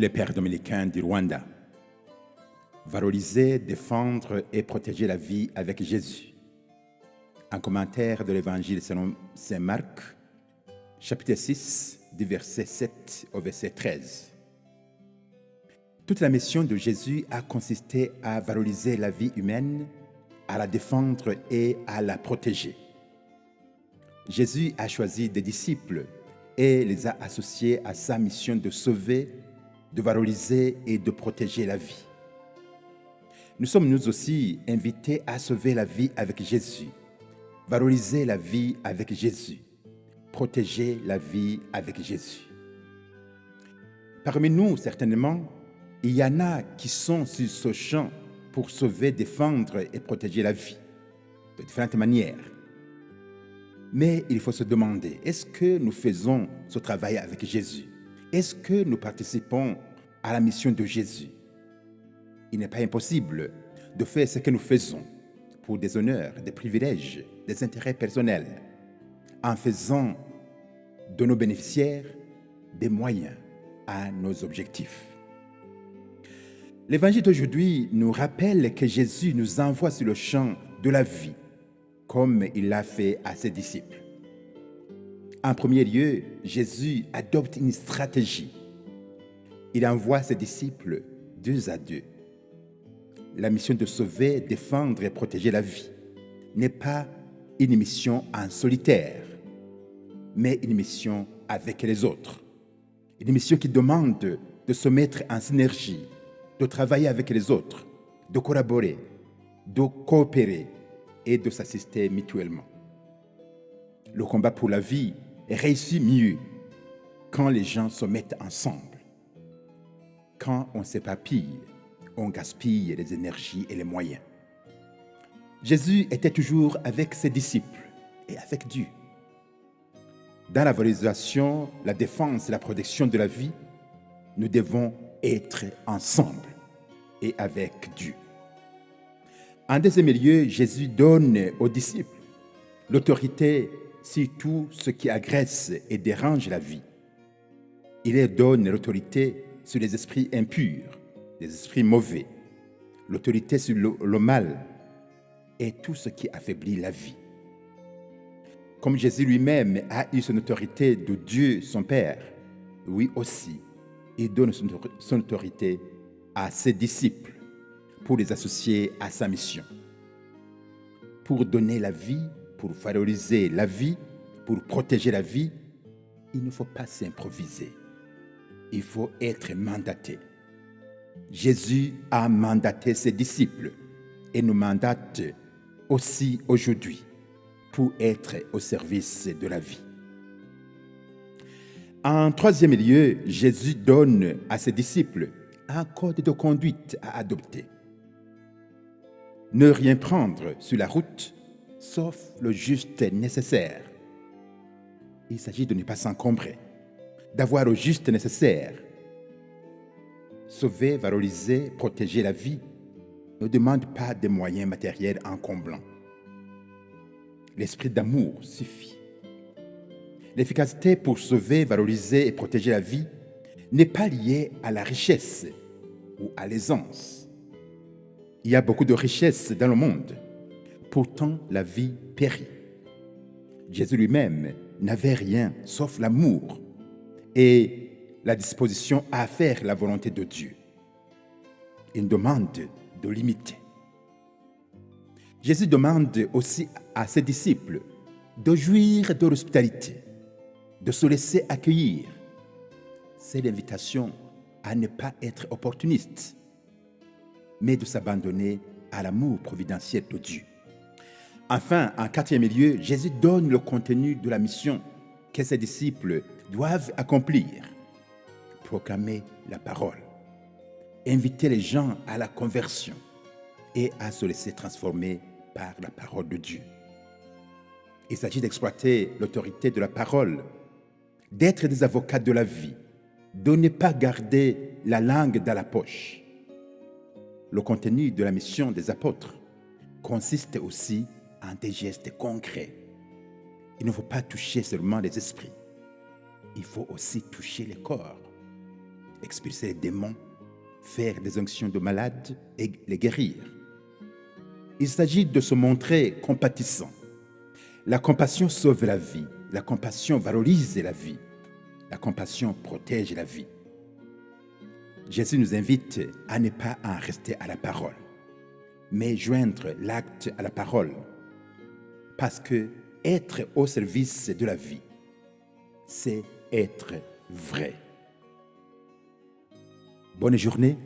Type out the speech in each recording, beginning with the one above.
les pères dominicains du Rwanda. Valoriser, défendre et protéger la vie avec Jésus. Un commentaire de l'Évangile selon Saint Marc, chapitre 6, du verset 7 au verset 13. Toute la mission de Jésus a consisté à valoriser la vie humaine, à la défendre et à la protéger. Jésus a choisi des disciples et les a associés à sa mission de sauver, de valoriser et de protéger la vie. Nous sommes nous aussi invités à sauver la vie avec Jésus, valoriser la vie avec Jésus, protéger la vie avec Jésus. Parmi nous, certainement, il y en a qui sont sur ce champ pour sauver, défendre et protéger la vie, de différentes manières. Mais il faut se demander, est-ce que nous faisons ce travail avec Jésus? Est-ce que nous participons à la mission de Jésus? Il n'est pas impossible de faire ce que nous faisons pour des honneurs, des privilèges, des intérêts personnels, en faisant de nos bénéficiaires des moyens à nos objectifs. L'évangile d'aujourd'hui nous rappelle que Jésus nous envoie sur le champ de la vie, comme il l'a fait à ses disciples. En premier lieu, Jésus adopte une stratégie. Il envoie ses disciples deux à deux. La mission de sauver, défendre et protéger la vie n'est pas une mission en solitaire, mais une mission avec les autres. Une mission qui demande de se mettre en synergie, de travailler avec les autres, de collaborer, de coopérer et de s'assister mutuellement. Le combat pour la vie réussit mieux quand les gens se mettent ensemble. Quand on s'éparpille, on gaspille les énergies et les moyens. Jésus était toujours avec ses disciples et avec Dieu. Dans la valorisation, la défense et la protection de la vie, nous devons être ensemble et avec Dieu. En deuxième lieu, Jésus donne aux disciples l'autorité sur tout ce qui agresse et dérange la vie. Il leur donne l'autorité sur les esprits impurs, les esprits mauvais, l'autorité sur le mal et tout ce qui affaiblit la vie. Comme Jésus lui-même a eu son autorité de Dieu, son Père, lui aussi, il donne son autorité à ses disciples pour les associer à sa mission. Pour donner la vie, pour valoriser la vie, pour protéger la vie, il ne faut pas s'improviser. Il faut être mandaté. Jésus a mandaté ses disciples et nous mandate aussi aujourd'hui pour être au service de la vie. En troisième lieu, Jésus donne à ses disciples un code de conduite à adopter. Ne rien prendre sur la route, sauf le juste nécessaire. Il s'agit de ne pas s'encombrer, d'avoir le juste nécessaire. Sauver, valoriser, protéger la vie ne demande pas des moyens matériels encombrants. L'esprit d'amour suffit. L'efficacité pour sauver, valoriser et protéger la vie n'est pas liée à la richesse ou à l'aisance. Il y a beaucoup de richesses dans le monde. Pourtant, la vie périt. Jésus lui-même n'avait rien sauf l'amour et la disposition à faire la volonté de Dieu. Il demande de l'imiter. Jésus demande aussi à ses disciples de jouir de l'hospitalité, de se laisser accueillir. C'est l'invitation à ne pas être opportuniste, mais de s'abandonner à l'amour providentiel de Dieu. Enfin, en quatrième lieu, Jésus donne le contenu de la mission que ses disciples doivent accomplir. Proclamer la parole, inviter les gens à la conversion et à se laisser transformer par la parole de Dieu. Il s'agit d'exploiter l'autorité de la parole, d'être des avocats de la vie, de ne pas garder la langue dans la poche. Le contenu de la mission des apôtres consiste aussi en des gestes concrets. Il ne faut pas toucher seulement les esprits, il faut aussi toucher les corps. expulser les démons, faire des onctions de malades et les guérir. Il s'agit de se montrer compatissant. La compassion sauve la vie. La compassion valorise la vie. La compassion protège la vie. Jésus nous invite à ne pas en rester à la parole, mais joindre l'acte à la parole. Parce que être au service de la vie, c'est être vrai. Bonne journée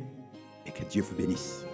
et que Dieu vous bénisse.